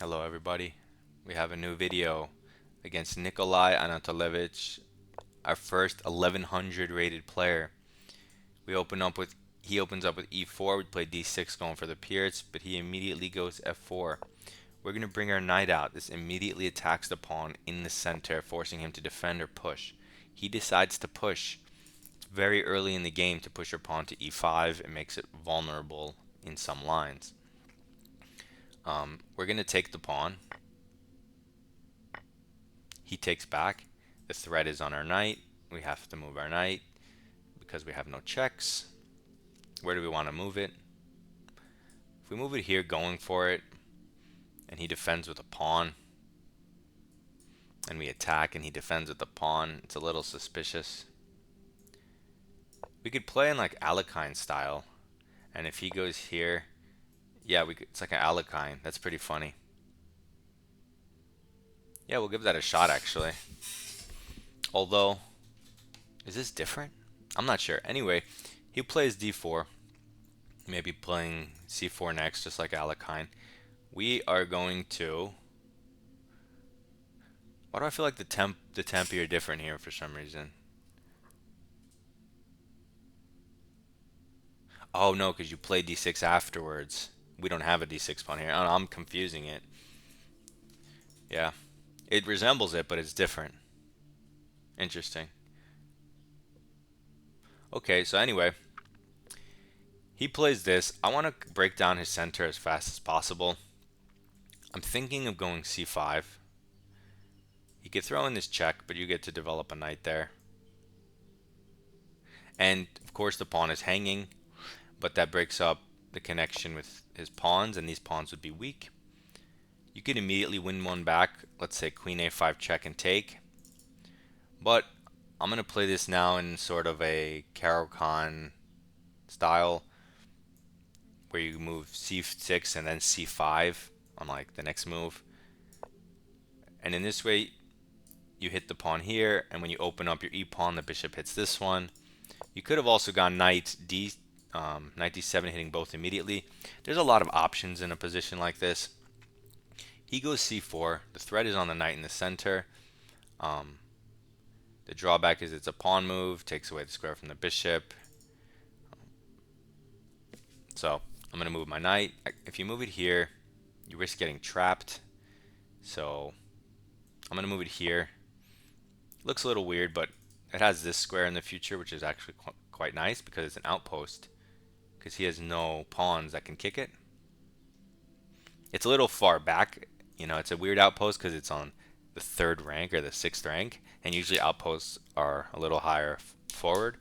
Hello everybody. We have a new video against Nikolai Anatolevich, our first 1100 rated player. We open up with He opens up with e4. We play d6 going for the pierce, but he immediately goes f4. We're going to bring our knight out. This immediately attacks the pawn in the center, forcing him to defend or push. He decides to push. It's very early in the game to push your pawn to e5. It makes it vulnerable in some lines. We're going to take the pawn. He takes back. The threat is on our knight. We have to move our knight because we have no checks. Where do we want to move it? If we move it here going for it, and he defends with a pawn, and we attack and he defends with the pawn, it's a little suspicious. We could play in like Alekhine style, and if he goes here, yeah, it's like an Alekhine. That's pretty funny. Yeah, we'll give that a shot actually. Although, is this different? I'm not sure. Anyway, he plays d4, maybe playing c4 next, just like Alekhine. We are going to. Why do I feel like the tempi are different here for some reason? Oh no, because you play d6 afterwards. We don't have a d6 pawn here. Oh, I'm confusing it. Yeah, it resembles it, but it's different. Interesting. Okay, so anyway, he plays this. I want to break down his center as fast as possible. I'm thinking of going c5. He could throw in this check, but you get to develop a knight there. And of course the pawn is hanging, but that breaks up the connection with his pawns, and these pawns would be weak. You could immediately win one back. Let's say queen a5 check and take. But I'm going to play this now in sort of a caro-kann style, where you move c6 and then c5 on like the next move. And in this way, you hit the pawn here, and when you open up your e-pawn, the bishop hits this one. You could have also gone knight d7, hitting both immediately. There's a lot of options in a position like this. He goes c4. The threat is on the knight in the center. The drawback is it's a pawn move, takes away the square from the bishop. So I'm going to move my knight. If you move it here, you risk getting trapped. So I'm going to move it here. Looks a little weird, but it has this square in the future, which is actually quite nice because it's an outpost, because he has no pawns that can kick it. It's a little far back. It's a weird outpost because it's on the third rank or the sixth rank, and usually outposts are a little higher forward.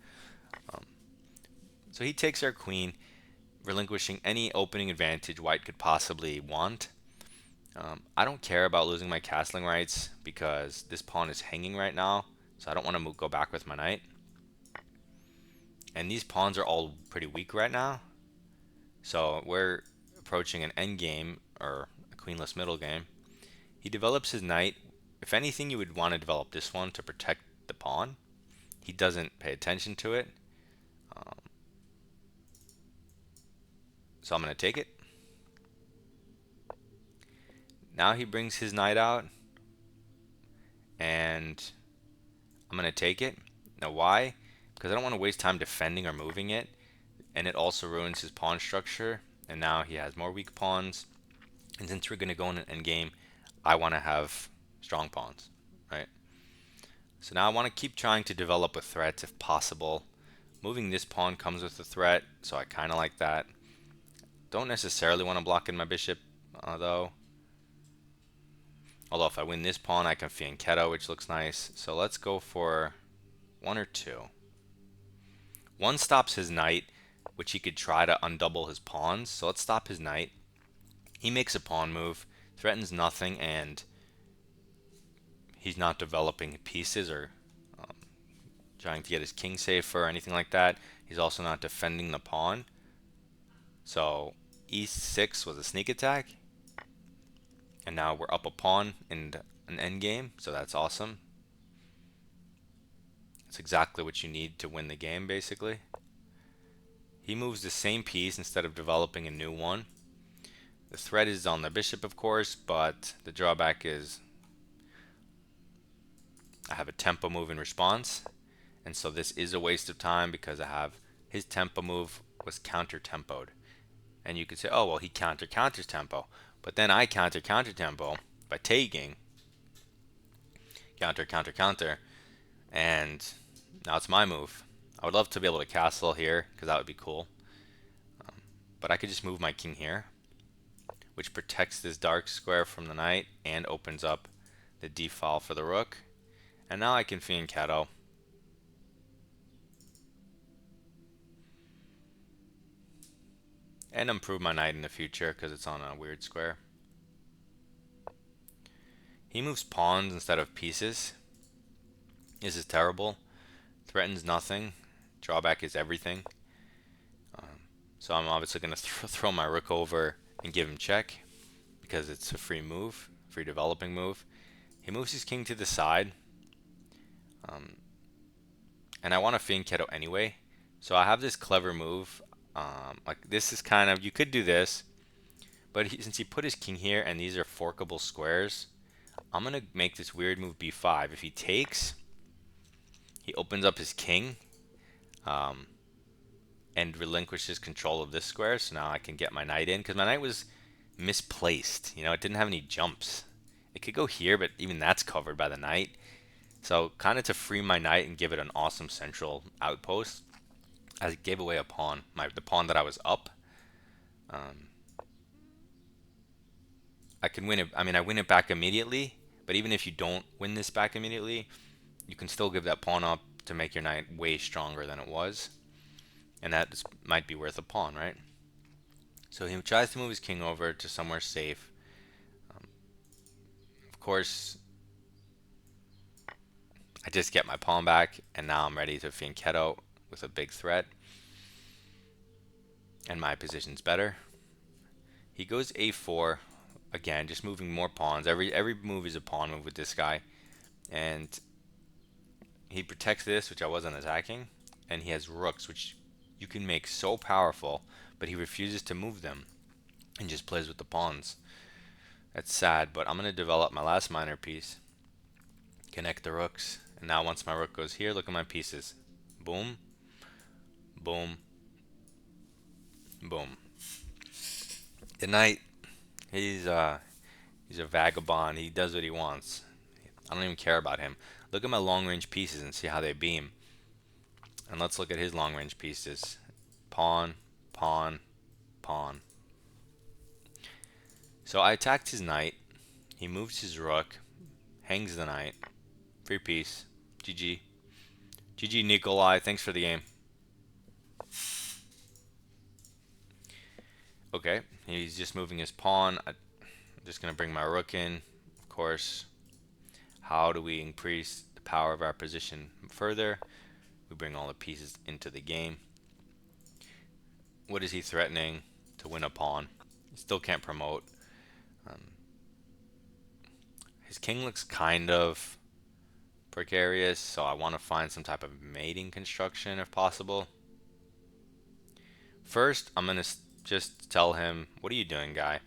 So he takes our queen, relinquishing any opening advantage white could possibly want. I don't care about losing my castling rights because this pawn is hanging right now, so I don't want to go back with my knight. And these pawns are all pretty weak right now, so we're approaching an endgame or a queenless middle game. He develops his knight. If anything, you would want to develop this one to protect the pawn. He doesn't pay attention to it, so I'm going to take it. Now he brings his knight out, and I'm going to take it. Now why? Because I don't want to waste time defending or moving it, and it also ruins his pawn structure, and now he has more weak pawns. And since we're going to go in an endgame, I want to have strong pawns, right? So now I want to keep trying to develop a threat if possible. Moving this pawn comes with a threat, so I kind of like that. Don't necessarily want to block in my bishop, though. Although if I win this pawn, I can fianchetto, which looks nice. So let's go for one or two. One stops his knight, which he could try to undouble his pawns. So let's stop his knight. He makes a pawn move, threatens nothing, and he's not developing pieces or trying to get his king safe or anything like that. He's also not defending the pawn. So e6 was a sneak attack, and now we're up a pawn in an endgame, so that's awesome. It's exactly what you need to win the game, basically. He moves the same piece instead of developing a new one. The threat is on the bishop, of course, but the drawback is I have a tempo move in response, and so this is a waste of time because I have his tempo move was counter-tempoed. And you could say, oh, well, he counters tempo. But then I counter tempo by taking counter, and now it's my move. I would love to be able to castle here because that would be cool. But I could just move my king here, which protects this dark square from the knight and opens up the d file for the rook. And now I can fianchetto. And improve my knight in the future because it's on a weird square. He moves pawns instead of pieces. This is terrible. Threatens nothing. Drawback is everything. So I'm obviously going to throw my rook over and give him check because it's a free move, free developing move. He moves his king to the side. And I want to fianchetto anyway. So I have this clever move. Like this is kind of, you could do this, but since he put his king here and these are forkable squares, I'm going to make this weird move b5. If he takes, he opens up his king and relinquishes control of this square. So now I can get my knight in because my knight was misplaced. You know, it didn't have any jumps. It could go here, but even that's covered by the knight. So kind of to free my knight and give it an awesome central outpost, I gave away a pawn, the pawn that I was up. I can win it. I mean, I win it back immediately, but even if you don't win this back immediately, you can still give that pawn up to make your knight way stronger than it was. And that might be worth a pawn, right? So he tries to move his king over to somewhere safe. Of course, I just get my pawn back, and now I'm ready to fianchetto with a big threat. And my position's better. He goes a4. Again, just moving more pawns. Every move is a pawn move with this guy. And he protects this, which I wasn't attacking. And he has rooks, which you can make so powerful, but he refuses to move them and just plays with the pawns. That's sad, but I'm going to develop my last minor piece. Connect the rooks. And now once my rook goes here, look at my pieces. Boom. Boom. Boom. The knight, he's a vagabond. He does what he wants. I don't even care about him. Look at my long range pieces and see how they beam. And let's look at his long range pieces. Pawn, pawn, pawn. So I attacked his knight. He moves his rook, hangs the knight. Free piece. GG. GG Nikolai. Thanks for the game. Okay, he's just moving his pawn. I'm just going to bring my rook in, of course. How do we increase the power of our position further? We bring all the pieces into the game. What is he threatening? To win a pawn. He still can't promote. His king looks kind of precarious, so I want to find some type of mating construction if possible. First, I'm going to just tell him, what are you doing, guy?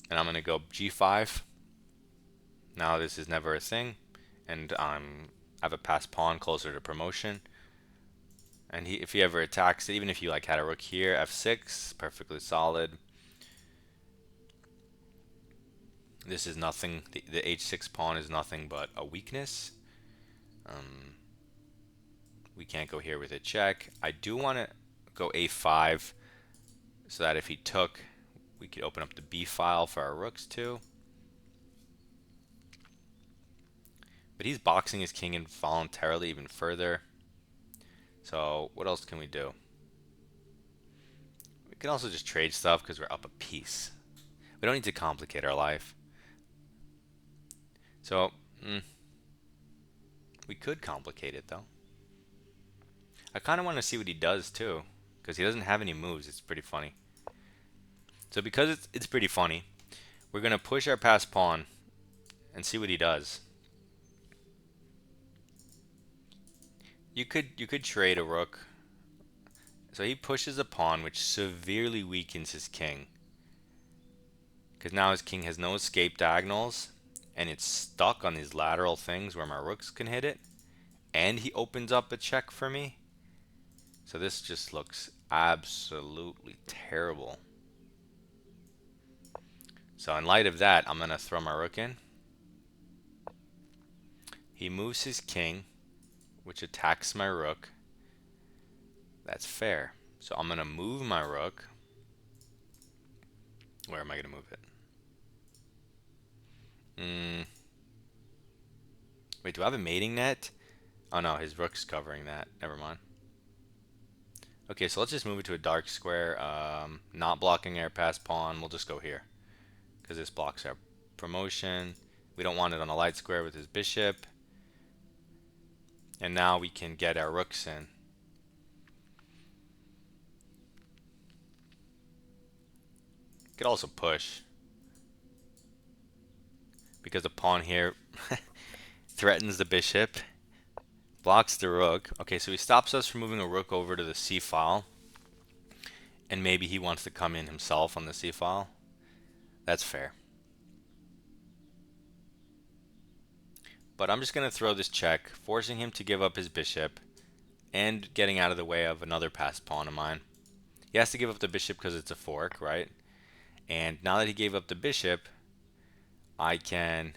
And I'm going to go g5. Now this is never a thing, and I have a passed pawn closer to promotion. And if he ever attacks it, even if you like had a rook here, f6, perfectly solid. This is nothing. The h6 pawn is nothing but a weakness. We can't go here with a check. I do want to go a5 so that if he took, we could open up the b file for our rooks too. But he's boxing his king involuntarily even further. So what else can we do? We can also just trade stuff because we're up a piece. We don't need to complicate our life. So we could complicate it though. I kind of want to see what he does too, because he doesn't have any moves. It's pretty funny. So because it's pretty funny, we're going to push our passed pawn and see what he does. You could trade a rook So he pushes a pawn, which severely weakens his king. Because now his king has no escape diagonals, and it's stuck on these lateral things where my rooks can hit it. And he opens up a check for me. So this just looks absolutely terrible. So in light of that, I'm going to throw my rook in. He moves his king, which attacks my rook. That's fair. So I'm going to move my rook. Where am I going to move it? Wait, do I have a mating net? Oh no, his rook's covering that. Never mind. Okay, so let's just move it to a dark square. Not blocking air pass pawn. We'll just go here, because this blocks our promotion. We don't want it on a light square with his bishop. And now we can get our rooks in. Could also push, because the pawn here threatens the bishop, blocks the rook. Okay, so he stops us from moving a rook over to the c file, and maybe he wants to come in himself on the c file. That's fair. But I'm just going to throw this check, forcing him to give up his bishop and getting out of the way of another passed pawn of mine. He has to give up the bishop because it's a fork, right? And now that he gave up the bishop, I can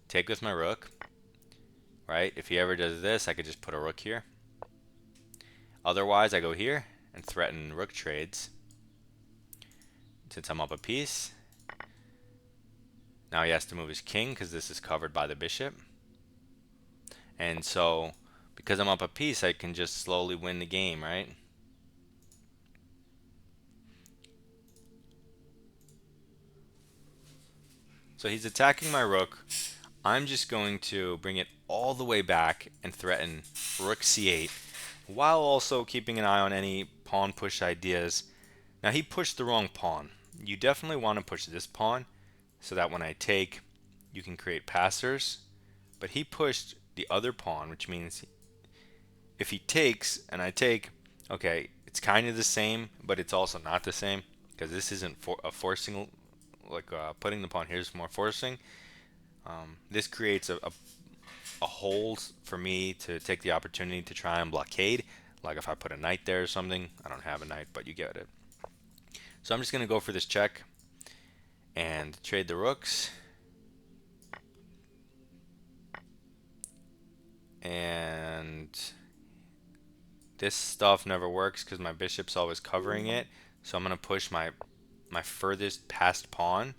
take with my rook, right? If he ever does this, I could just put a rook here. Otherwise, I go here and threaten rook trades. Since I'm up a piece, now he has to move his king because this is covered by the bishop. And so, because I'm up a piece, I can just slowly win the game, right? So he's attacking my rook. I'm just going to bring it all the way back and threaten rook c8, while also keeping an eye on any pawn push ideas. Now he pushed the wrong pawn. You definitely want to push this pawn so that when I take, you can create passers. But he pushed the other pawn, which means if he takes and I take, okay, it's kind of the same, but it's also not the same, because this isn't a forcing, like putting the pawn here is more forcing. This creates a hold for me to take the opportunity to try and blockade, like if I put a knight there or something. I don't have a knight, but you get it. So I'm just going to go for this check and trade the rooks. And this stuff never works because my bishop's always covering it. So I'm going to push my furthest past pawn.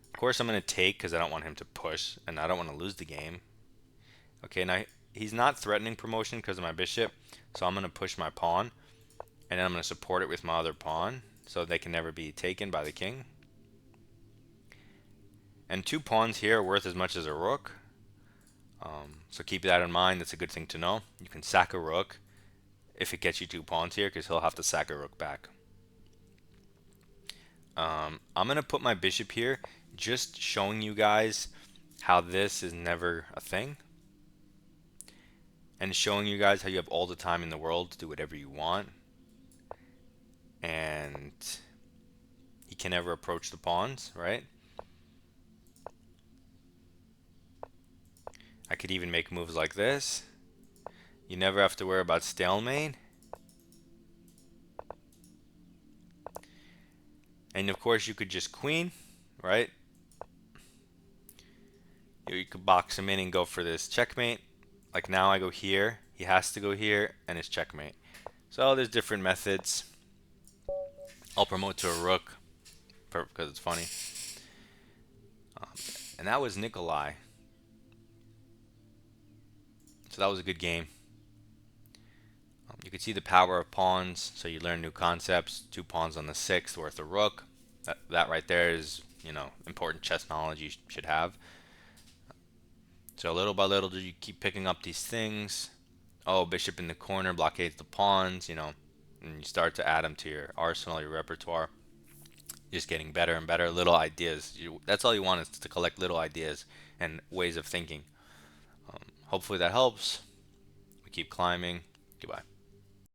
Of course I'm going to take because I don't want him to push and I don't want to lose the game. Okay, now he's not threatening promotion because of my bishop, so I'm going to push my pawn, and then I'm going to support it with my other pawn so they can never be taken by the king. And 2 pawns here are worth as much as a rook, so keep that in mind. That's a good thing to know. You can sack a rook if it gets you 2 pawns here, because he'll have to sack a rook back. I'm going to put my bishop here, just showing you guys how this is never a thing, and showing you guys how you have all the time in the world to do whatever you want, and he can never approach the pawns, right? I could even make moves like this. You never have to worry about stalemate. And of course you could just queen, right? You could box him in and go for this checkmate. Like now I go here, he has to go here, and it's checkmate. So there's different methods. I'll promote to a rook because it's funny. And that was Nikolai. So that was a good game. You could see the power of pawns, so you learn new concepts. 2 pawns on the 6th worth a rook. That right there is, you know, important chess knowledge you should have. So little by little, do you keep picking up these things? Oh, bishop in the corner blockades the pawns, you know, and you start to add them to your arsenal, your repertoire. Just getting better and better. Little ideas. That's all you want, is to collect little ideas and ways of thinking. Hopefully that helps. We keep climbing. Goodbye.